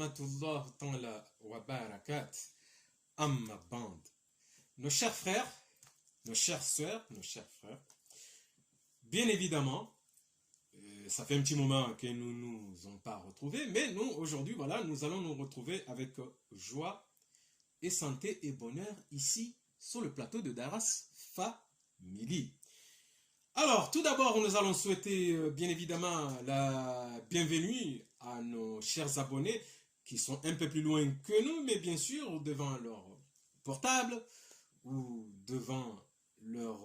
rahmatullah ta'ala wa barakat. Amma band. Nos chers frères, nos chères sœurs, nos chers frères, bien évidemment, ça fait un petit moment que nous ne nous ont pas retrouvés, mais nous, aujourd'hui, voilà, nous allons nous retrouver avec joie et santé et bonheur ici, sur le plateau de Daras Family. Alors, tout d'abord, nous allons souhaiter bien évidemment la bienvenue à nos chers abonnés qui sont un peu plus loin que nous, mais bien sûr devant leur portable ou devant leur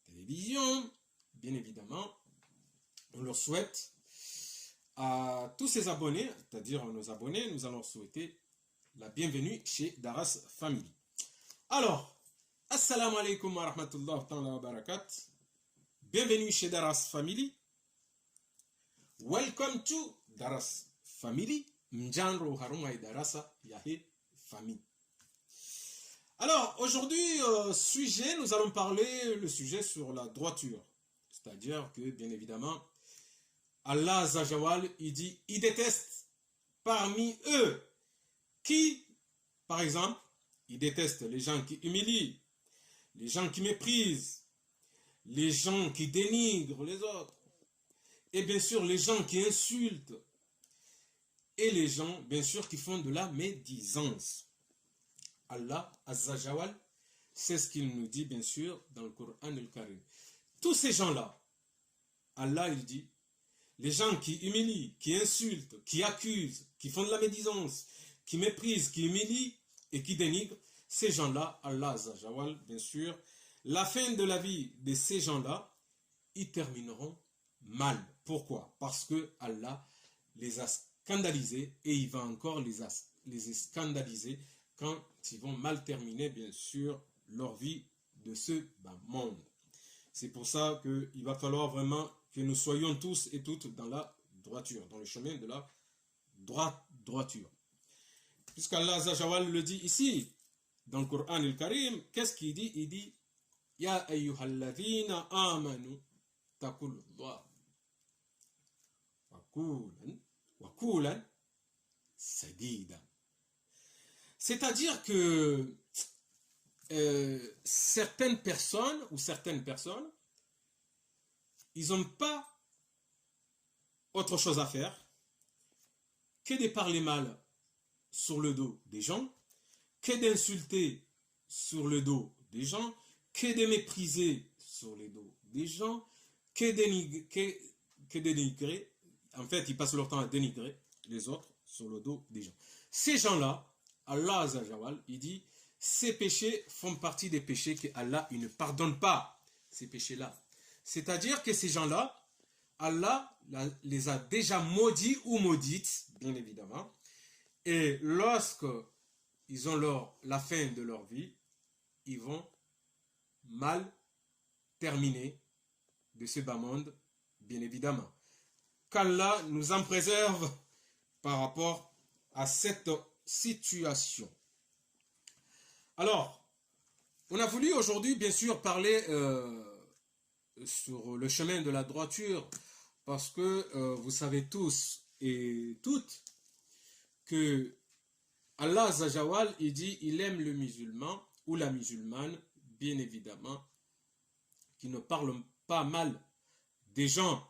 télévision. Bien évidemment, on leur souhaite à tous ces abonnés, c'est-à-dire à nos abonnés, nous allons souhaiter la bienvenue chez Daras Family. Alors, assalamu alaikum wa rahmatullah wa barakat. Bienvenue chez Daras Family. Welcome to Daras Family. Mjanro harunga Darasa Yahe Family. Alors, aujourd'hui, nous allons parler le sujet sur la droiture. C'est-à-dire que, bien évidemment, Allah Azajawal, il dit, il déteste parmi eux qui, par exemple, il déteste les gens qui humilient, les gens qui méprisent, les gens qui dénigrent les autres, et bien sûr les gens qui insultent, et les gens, bien sûr, qui font de la médisance. Allah Azzajawal, c'est ce qu'il nous dit, bien sûr, dans le Coran al-Karim. Tous ces gens-là, Allah, il dit, les gens qui humilient, qui insultent, qui accusent, qui font de la médisance, qui méprisent, qui humilient et qui dénigrent, ces gens-là, Allah Azzajawal, bien sûr, la fin de la vie de ces gens-là, ils termineront mal. Pourquoi? Parce que Allah les a scandalisés et il va encore les scandaliser quand ils vont mal terminer, bien sûr, leur vie de ce bas monde. C'est pour ça qu'il va falloir vraiment que nous soyons tous et toutes dans la droiture, dans le chemin de la droiture. Puisqu'Allah Azajawal le dit ici, dans le Coran al-Karim, qu'est-ce qu'il dit? Il dit, Ya ayyuhalladhina amanu taqullah wa qulan sadida. C'est-à-dire que certaines personnes, ils n'ont pas autre chose à faire que de parler mal sur le dos des gens, que d'insulter sur le dos des gens, que de mépriser sur les dos des gens, que dénigrer, en fait, ils passent leur temps à dénigrer les autres sur le dos des gens. Ces gens-là, Allah Azajawal, il dit, ces péchés font partie des péchés que Allah il ne pardonne pas, ces péchés-là. C'est-à-dire que ces gens-là, Allah les a déjà maudits ou maudites, bien évidemment, et lorsque ils ont la fin de leur vie, ils vont mal terminer de ce bas monde, bien évidemment. Qu'Allah nous en préserve par rapport à cette situation. Alors, on a voulu aujourd'hui, bien sûr, parler sur le chemin de la droiture, parce que vous savez tous et toutes que Allah Azajawal, il dit, il aime le musulman ou la musulmane, bien évidemment, qui ne parle pas mal des gens.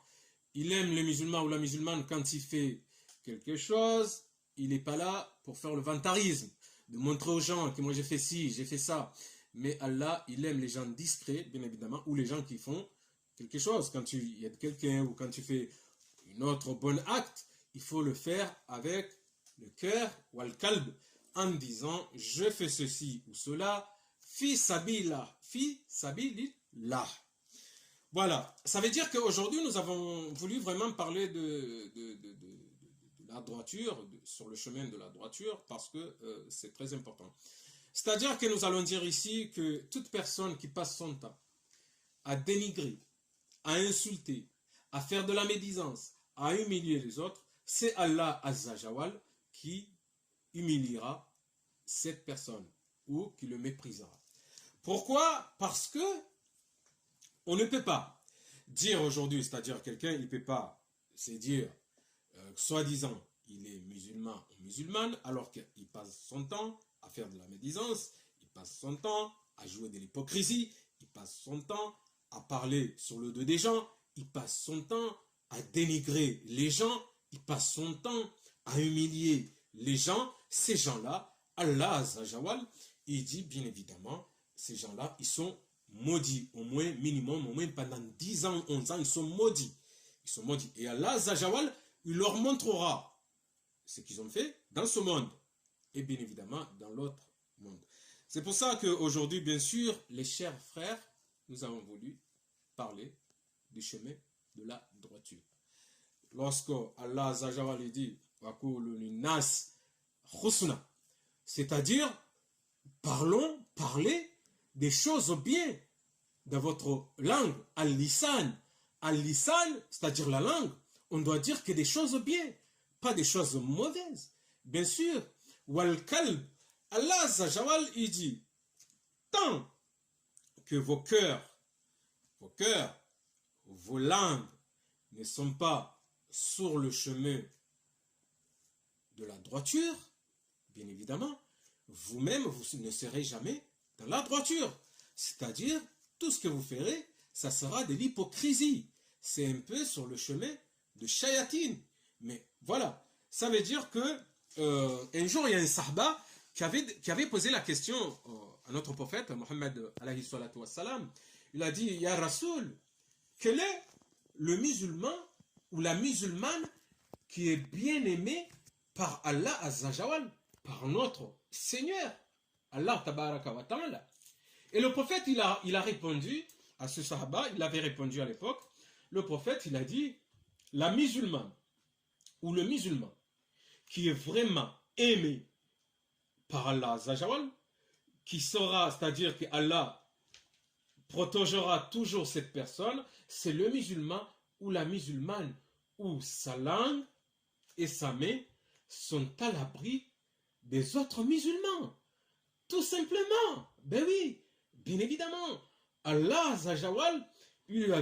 Il aime le musulman ou la musulmane quand il fait quelque chose, il n'est pas là pour faire le vantarisme, de montrer aux gens que moi j'ai fait ci, j'ai fait ça. Mais Allah, il aime les gens discrets, bien évidemment, ou les gens qui font quelque chose. Quand tu aides quelqu'un ou quand tu fais un autre bon acte, il faut le faire avec le cœur ou al-kalb, en disant je fais ceci ou cela, fi sabilillah, fi sabilillah. Voilà, ça veut dire qu'aujourd'hui nous avons voulu vraiment parler de la droiture, sur le chemin de la droiture, parce que c'est très important. C'est-à-dire que nous allons dire ici que toute personne qui passe son temps à dénigrer, à insulter, à faire de la médisance, à humilier les autres, c'est Allah Azzajawal qui humiliera cette personne ou qui le méprisera. Pourquoi? Parce que on ne peut pas dire aujourd'hui, c'est-à-dire quelqu'un, il ne peut pas se dire, soi-disant, il est musulman ou musulmane, alors qu'il passe son temps à faire de la médisance, il passe son temps à jouer de l'hypocrisie, il passe son temps à parler sur le dos des gens, il passe son temps à dénigrer les gens, il passe son temps à humilier les gens. Ces gens-là, Allah Azzawajal, il dit bien évidemment, ces gens-là, ils sont maudits, au moins minimum, au moins pendant 10 ans, 11 ans, ils sont maudits. Ils sont maudits. Et Allah Azzawajal, il leur montrera ce qu'ils ont fait dans ce monde et bien évidemment dans l'autre monde. C'est pour ça qu'aujourd'hui, bien sûr, les chers frères, nous avons voulu parler du chemin de la droiture. Lorsque Allah Azzawajal dit c'est-à-dire parlez des choses bien dans votre langue, al-lisan. Al-lisan, c'est-à-dire la langue, on doit dire que des choses bien, pas des choses mauvaises. Bien sûr, wal-kalb, Allah Azzawajal, il dit, tant que vos cœurs, vos langues ne sont pas sur le chemin de la droiture, bien évidemment, vous-même, vous ne serez jamais dans la droiture. C'est-à-dire, tout ce que vous ferez, ça sera de l'hypocrisie. C'est un peu sur le chemin de Shayatin. Mais voilà, ça veut dire que un jour, il y a un sahaba qui avait posé la question à notre prophète, Mohammed alayhi salatu wassalam. Il a dit, Ya Rasoul, quel est le musulman ou la musulmane qui est bien aimé par Allah Azzawajal, par notre Seigneur, Allah Tabaraka wa Ta'ala. Et le prophète, il a répondu à ce sahaba, il avait répondu à l'époque, le prophète, il a dit, la musulmane ou le musulman qui est vraiment aimé par Allah Azzawajal, qui sera, c'est-à-dire que Allah protégera toujours cette personne, c'est le musulman ou la musulmane où sa langue et sa main sont à l'abri des autres musulmans. Tout simplement. Ben oui, bien évidemment. Allah Azzawajal, il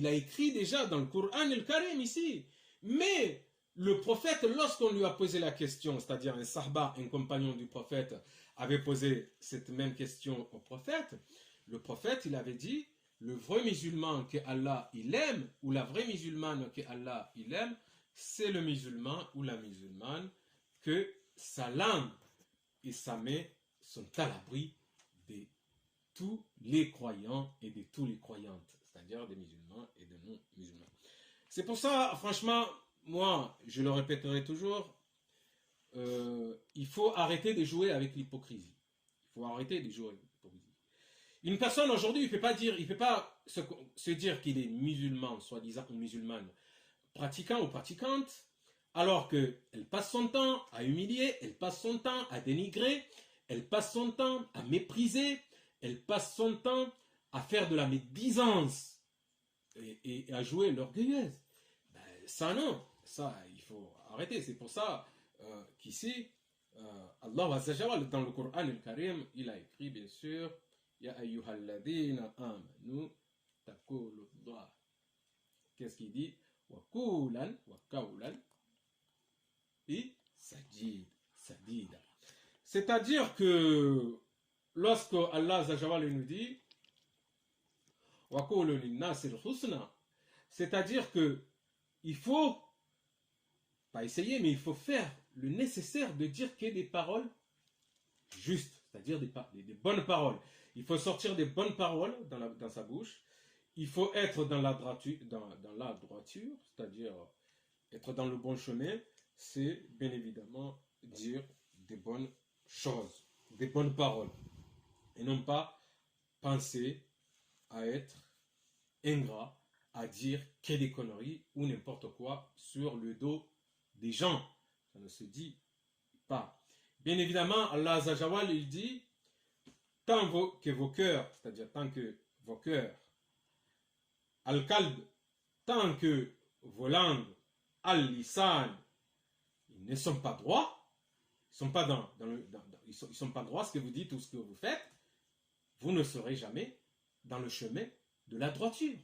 a écrit déjà dans le Coran al-Karim ici. Mais le prophète, lorsqu'on lui a posé la question, c'est-à-dire un sahaba, un compagnon du prophète, avait posé cette même question au prophète, le prophète, il avait dit, le vrai musulman que Allah il aime, ou la vraie musulmane que Allah il aime, c'est le musulman ou la musulmane que sa langue et sa main sont à l'abri de tous les croyants et de tous les croyantes, c'est-à-dire des musulmans et des non-musulmans. C'est pour ça, franchement, moi, je le répéterai toujours, il faut arrêter de jouer avec l'hypocrisie. Il faut arrêter de jouer avec l'hypocrisie. Une personne aujourd'hui, il ne peut pas se dire qu'il est musulman, soi-disant, ou musulmane, pratiquant ou pratiquante, alors qu'elle passe son temps à humilier, elle passe son temps à dénigrer, elle passe son temps à mépriser, elle passe son temps à faire de la médisance et à jouer l'orgueilleuse. Ben, ça non, ça il faut arrêter. C'est pour ça qu'ici, Allah Azzawajal, dans le Coran al-Karim, il a écrit bien sûr, Ya ayyuhalladhina amanu taqulullah. Qu'est-ce qu'il dit? Wa qawlan et sadida. C'est-à-dire que lorsque Allah Azzawajal nous dit wa qulu lin-nasi al-husna, c'est-à-dire que il faut pas essayer, mais il faut faire le nécessaire de dire que des paroles justes, c'est-à-dire des bonnes paroles. Il faut sortir des bonnes paroles dans sa bouche. Il faut être dans la droiture, c'est-à-dire être dans le bon chemin. C'est bien évidemment dire des bonnes choses, des bonnes paroles. Et non pas penser à être ingrat, à dire que des conneries ou n'importe quoi sur le dos des gens. Ça ne se dit pas. Bien évidemment, Allah Azzawajal, il dit, tant que vos cœurs, c'est-à-dire tant que vos cœurs, al-kalb, tant que vos langues, al-lisan, ils ne sont pas droits, ils sont pas ils sont pas droits ce que vous dites ou ce que vous faites, vous ne serez jamais dans le chemin de la droiture.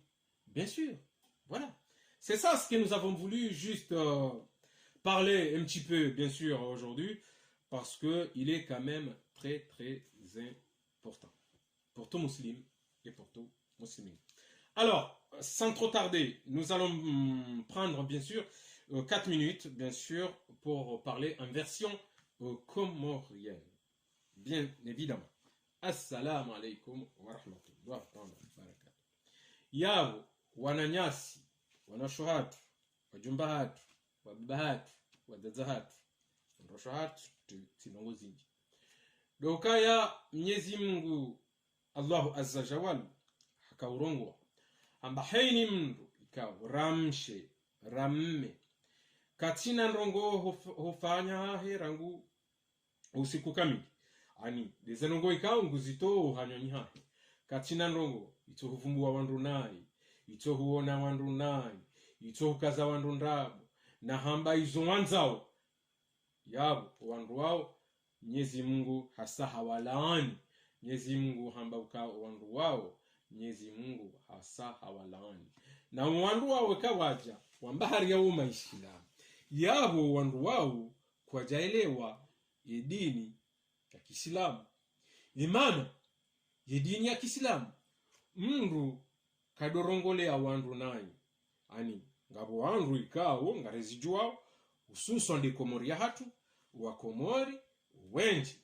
Bien sûr. Voilà. C'est ça ce que nous avons voulu juste parler un petit peu, bien sûr, aujourd'hui, parce qu'il est quand même très, très important pour tout musulman et pour tout musulman. Alors, sans trop tarder, nous allons prendre, bien sûr, 4 minutes, bien sûr, pour parler en version comorienne. Bien évidemment. Assalamu alaikum wa rahmatullahi wa barakatuh. Yao, wananyasi, wanashohatu, wajumbahatu, wababahatu, wadazahatu, ndoshohatu, tinongozinji. Dokaya Mwenyezi Mungu Allahu Azza Jawal hakaurongwa amba haini mndu ikaw ramshe ramme katina ndongo hufanya herangu usiku kamili ani dezenongo ikaw nguzito hanyonyi hahe katina ndongo ito huvumbua wandu nai ito huona wandu nai ito hukaza wandu ndabo na hamba izo wanzao yabo wandu wao Mwenyezi Mungu hasa hawalaani. Mwenyezi Mungu hamba ukao wandu wao Mwenyezi Mungu hasa hawalaani. Na wandu wao kawaja wambahari ya umaishila yabo wandu wao kwa jaelewa dini ya Kiislamu. Imana dini ya Kiislamu mndu kadorongolea wandu nai ani ngabo wandu ikao ngarezijua hususan de Komoria hatu wa Komori wenji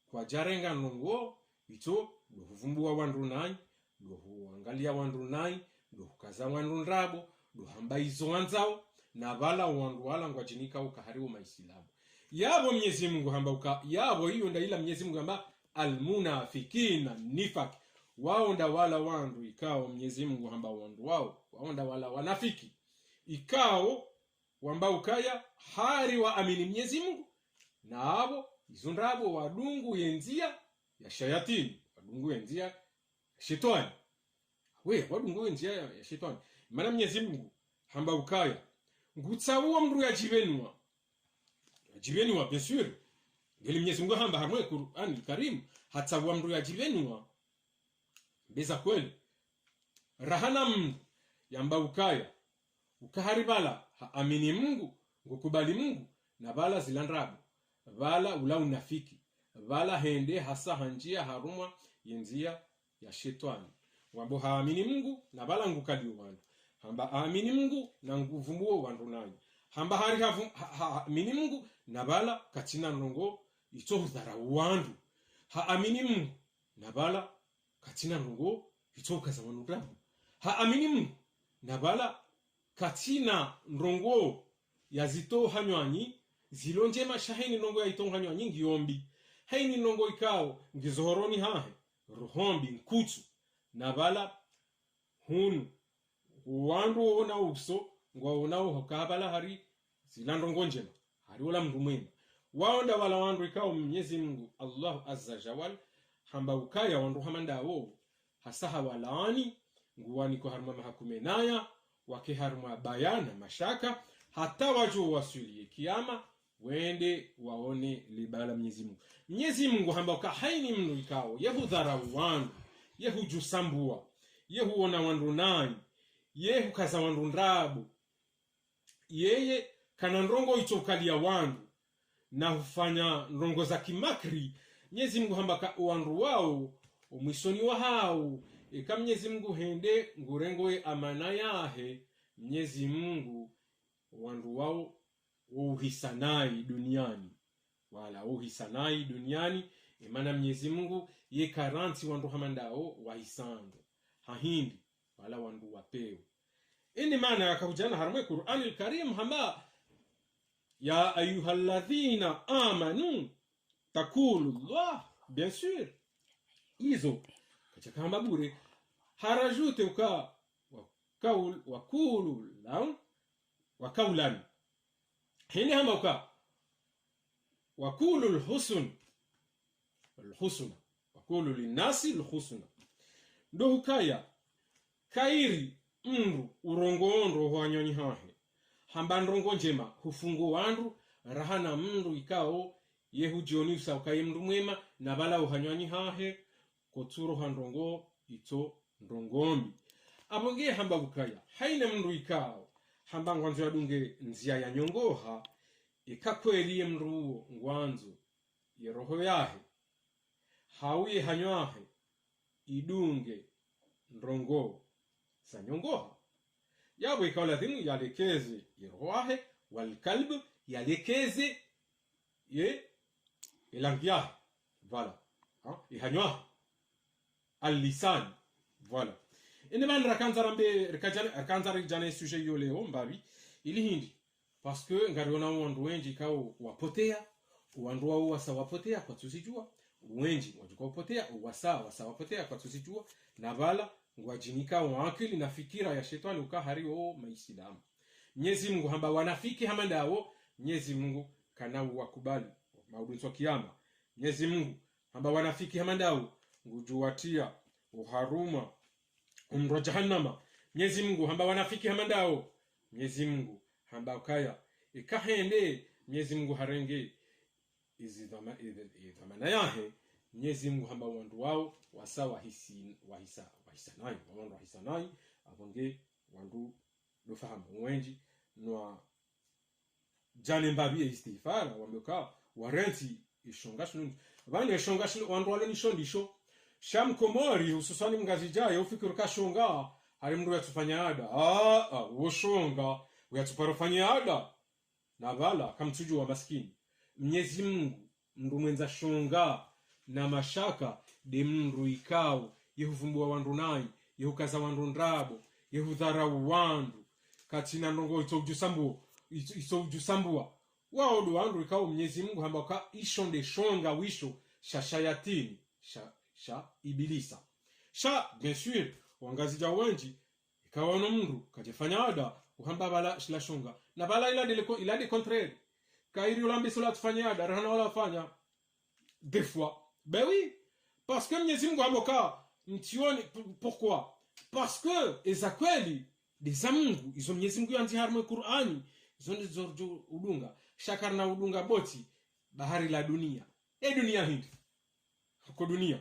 kwa jarenga nongo ito do huvumbua wandu nai do huangalia wandu nai do hukaza wandu ndabo do hamba izo wanzao na bala wandu wala ngwajinika ukaharibu maislamu yabo Mwenyezi Mungu hamba uka yabo hiyo nda ila Mwenyezi Mungu hamba almunafikina nifak waonda wala wandu ikao Mwenyezi Mungu hamba wandu wao waonda wala wanafiki ikao wamba ukaya hari wa amini Mwenyezi Mungu na abo izundrabo wadungu yenzia ya shayatini wadungu yenzia ya shetani wadungu yenzia ya shetani maana Mwenyezi Mungu hamba ukaya ngutsawa mndu ya jibenwa bien sûr ngeli Mwenyezi Mungu hamba hamwe Qur'an Karim hatsawa mndu ya jibenwa beza kweli rahana mndu yamba ukaya ukaharibala amini Mungu ngukubali Mungu na bala zilandrabo bala ula unafiki bala hende hasa hanjia haruma yenzia ya shetani wambo haamini Mungu na bala ngukali wandu hamba aamini Mungu na nguvumuo wandu nani hamba hari haamini Mungu na bala katina nongo ito udhara wandu haamini Mungu na bala katina nongo ito ukaza wandu ndabu haamini Mungu na bala katina nrongo yazito hanywanyi zilonje mashahini nongo ya itonganyo nyingi yombi haini nongo ikao ngizohoroni hahe ruhombi nkutsu na bala hunu wandu ona uso ngwa onao hokabala hari zilandongo njema hari wala mndu mwema waonda wala wandu ikao Mwenyezi Mungu Allah Azza Jawal hamba ukaya wandu hamanda wo hasaha walaani nguwani ko harma mahakumenaya wake harma bayana mashaka hata waju wasulie kiyama wende waone libala Mwenyezi Mungu. Mwenyezi Mungu hamba ukahaini mnu ikao yehudhara wandu yehujusambua yehuona wandu nani yehukaza wandu ndabu yeye kana ndongo itokalia wandu na hufanya ndongo za kimakri Mwenyezi Mungu hamba wandu wao umwisoni wa hao eka Mwenyezi Mungu hende ngurengoe amana yahe Mwenyezi Mungu wandu wao uhisanai duniani wala uhisanai duniani imana Mwenyezi Mungu ye karanti wandu hamandao wahisando hahindi wala wandu wapeo ini maana yakahujana haramwe Qur'an Karim hamba ya ayyuhalladhina amanu takulullah bien sûr izo katika hamba bure harajute uka wakulu laun wakaulan hini hamba uka wakulu alhusna wakulu linnasi alhusna ndo hukaya kairi mndu urongondo hwanyonyi hahe hamba ndongo njema hufungu wandu rahana mndu ikao yehujionisa ukaye mndu mwema na bala uhanyonyi hahe koturo handongo ito ndongombi abonge hamba ukaya haina mndu ikao hamba ngwanzo yadunge nzia ya nyongoha ikakweli mruo ngwanzo ye roho yahe hauye hanywahe idunge ndrongo sa nyongoha yabo ikawalazimu yalekeze ye roho yahe walkalb yalekeze ye ilangiyahe voilà ihanywahe al-lisan voilà ene man rakanza rambe rakanza rijane sujet yo leo mbabi ili hindi parce que ngariona wandu wengi kao wapotea wandu wao wasawapotea kwa tusijua wengi wajukao potea wasawapotea kwa tusijua na bala ngwajinika wakili na fikira ya shetani ukahari o maisilamu Mwenyezi Mungu hamba wanafiki hamandao Mwenyezi Mungu kana wakubali maudunso kiyama Mwenyezi Mungu hamba wanafiki hamandao ngujuwatia uharuma umro jahannama Mwenyezi Mungu hamba wanafiki hamandao Mwenyezi Mungu hamba ukaya ikahende Mwenyezi Mungu harenge izidhamana yahe Mwenyezi Mungu hamba wandu wao wasawa wahisa nayo wandu wahisa nayo abonge wandu dofahamu wengi nwa jane mbabi istighfara wameka warenti ishongashu bani ishongashu wandu wale nishondisho sham komori hususani mngazijaya ufikiri kashonga hari mndu yatufanya ada ushonga uyatuparofanya ada na bala kamtuju wa maskini Mwenyezi Mungu mndu mwenza shonga na mashaka de mndu ikao yehuvumbua wandu nai yehukaza wandu ndrabo yehudharau wandu katina ndongo itojusambua wao do wandu ikao Mwenyezi Mungu hamba ka ishonde shonga wisho shashayatini sha ibilisa bien sûr wangazija wengi ikawa no mndu kajifanya ada uhamba bala shila shonga na bala ila de contraire kairi ulambi sola tufanya ada rahana wala fanya des fois ben oui parce que Mwenyezi Mungu amoka mtioni pourquoi parce que ezakweli des amungu izo Mwenyezi Mungu yanzi harmo Qur'ani izo ndizo udunga shakar na udunga boti bahari la dunia dunia hindi ko dunia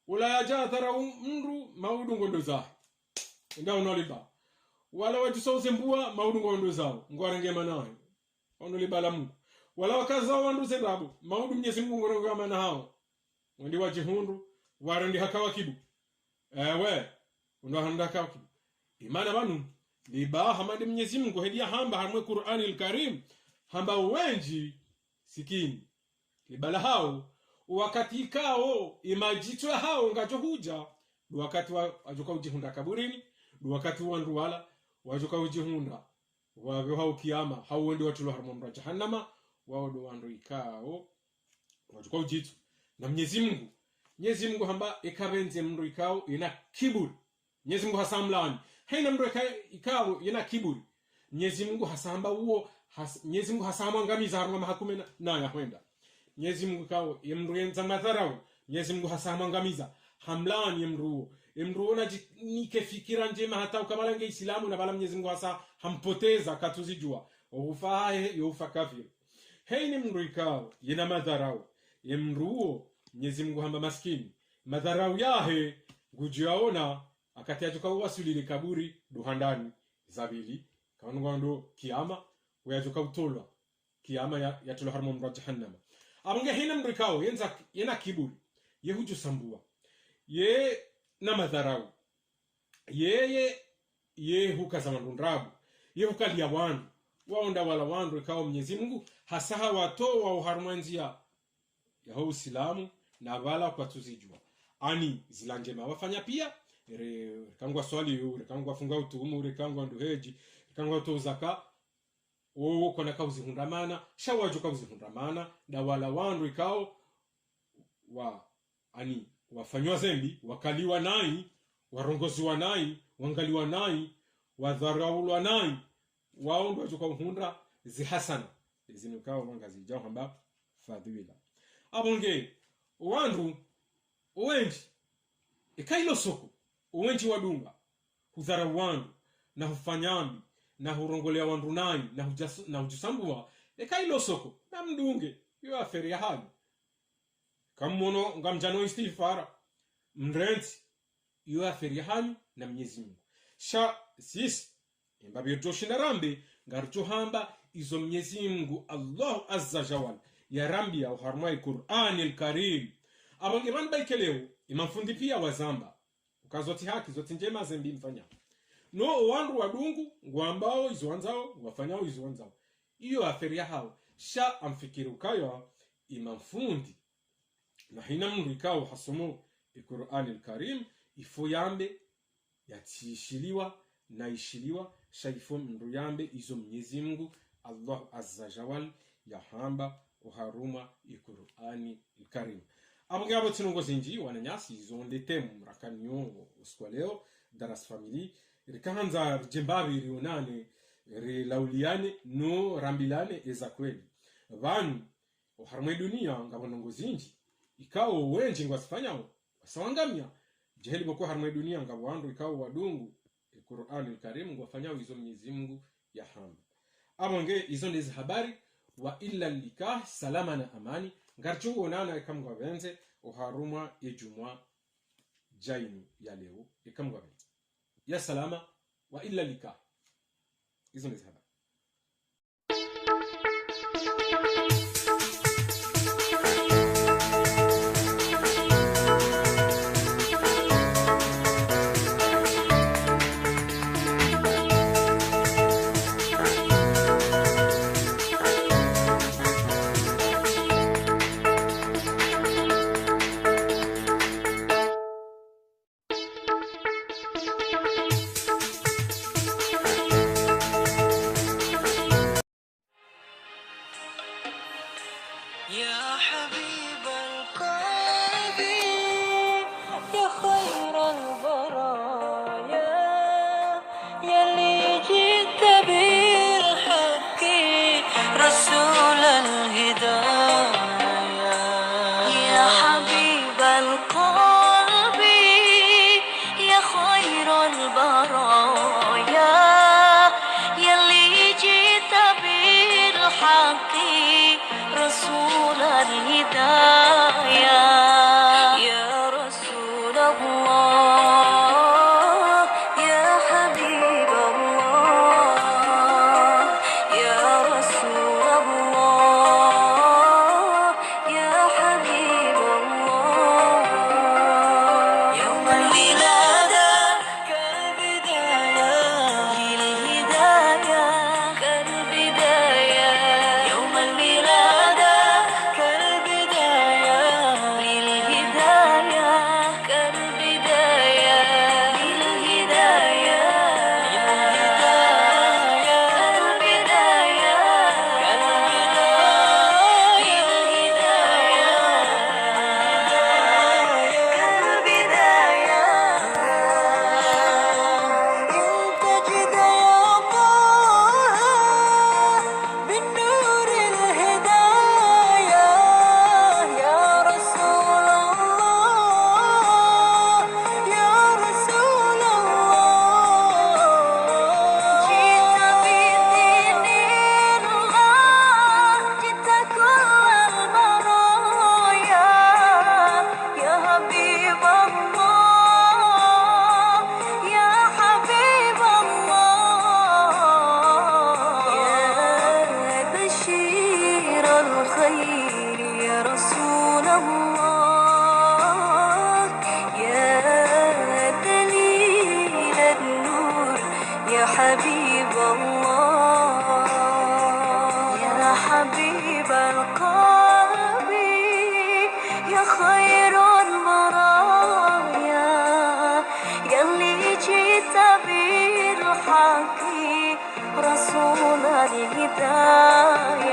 wala yajatara mndu maudungo ndo zao ndao noliba wala watu sauze mbua maudungo ndo zao ngwarengema nayo onoliba la Mungu wala wakaza wandu zebabu maudu Mwenyezi Mungu ngorongama na hao ndi wajihundu warendi hakawa kibu ndo handa hakawa kibu imana banu liba hamadi Mwenyezi Mungu hedia hamba hamwe Qur'ani al-Karim hamba wenji sikini libala hao wakati ikao imajitwe hao ngacho huja wakati wajoka ujihunda kaburini wakati wandu wala wajoka ujihunda wawe hao kiyama hao wende watu harmo jahannama wao do wandu ikao wajoka ujitu na Mwenyezi Mungu hamba ikabenze mndu ikao ina kiburi Mwenyezi Mungu hasamlani haina mndu ikao ina kiburi Mwenyezi Mungu hasamba huo Mwenyezi Mungu hasamangamiza harmo mahakume na ya kwenda Mwenyezi Mungu kao mndu yenza madharau Mwenyezi Mungu hasamangamiza hamlani mndu na nike fikira njema hata ukamala nge Islamu na bala Mwenyezi Mungu hasa hampoteza katuzijua ufahe yufa kafir haina mndu ikao ina madharau mndu Mwenyezi Mungu hamba maskini madharau yahe ngujiaona akatiajuka uwasulile kaburi duhandani zabili kanungando kiyama uyajuka utolwa kiyama ya tulo harmo mra jahannama abunge hina mrikao yena kiburi yehuju sambua ye na madharau ye hukaza mandundrabu ye hukalia wandu waonda wala wandu ikao Mwenyezi Mungu hasaha watoa uharmanzia ya Uislamu na bala kwa tuzijua ani zilanjema wafanya pia kangwa swali kangwa funga utumu kangwa nduheji kangwa tozaka kona kauzi hundamana shawajo kauzi hundamana na wala wandu ikao wafanywa zembi wakaliwa nai warongoziwa nai wangaliwa nai wadharaulwa nai waondo wajoka hunda zihasana zinukawa mangazi jao hamba fadhila abonge wandu wengi ikailo soko wengi wadunga hudhara wandu na hufanyambi na hurongolea wandu nai na hujusambua ikailo soko na mdunge yo aferi ya hali kamono ngamjano istighfara mrenti yo aferi ya hali na Mwenyezi Mungu sisi Mbabio joshinda rambe ngarjo hamba izo Mwenyezi Mungu Allah azza jawal ya rambi ya uharmai Qur'an al-Karim abonge man baikeleo imamfundi pia wazamba ukazoti haki zoti njema zembi mfanya no wandu wadungu ngwambao izoanzao wafanyao izoanzao iyo aferi hao sha amfikiru kayo imamfundi na hina mungu ikao hasomo Qur'an al-Karim ifuyambe yatishiliwa na ishiliwa shaifo mndu yambe izo Mwenyezi Mungu Allah azza jawal ya hamba uharuma Qur'ani al-Karim abongabo tinongo zinji wananyasi izo ndetemu rakanyo uskwaleo daras family rikahanza jembabi rionane relauliane no rambilane eza kweli vanu uharumwe dunia ngabonongo zinji ikao wenji ngwasifanyao wasawangamia jeheli boko harumwe dunia ngabwandu ikao wadungu Qur'an al-Karim ngwafanyao izo Mwenyezi Mungu ya hamba abonge izo ndezi habari wa illa likah salama na amani ngarchungu onana ikamgwa benze uharuma ejumwa jainu ya leo ikamgwa benze ya salama wa illa likah izo ndezi habari. يا حبيب القلب يا خير البرايا يلي جئت بالحق رسول الهدايا يا حبيب القلب يا خير البرايا يلي جئت بالحق رسول الهدايا يا رسول الله يا حبيب الله يا رسول الله يا حبيب الله يوم الولادة كالبداية للهداية كالبداية يوم الولادة كالبداية للهداية كالبداية للهداية كالبداية انتجد يا الله بالنور الهداية يا رسول الله يا رسول الله جئت بدين الله جئت كل البرايا يا حبيب الله يا حبيب الله يا بشير الخير يا رسول الله يا دليل النور يا حبيب الله يا حبيب القلب يا خير المرايا يلي جئت بالحق رسول الهداية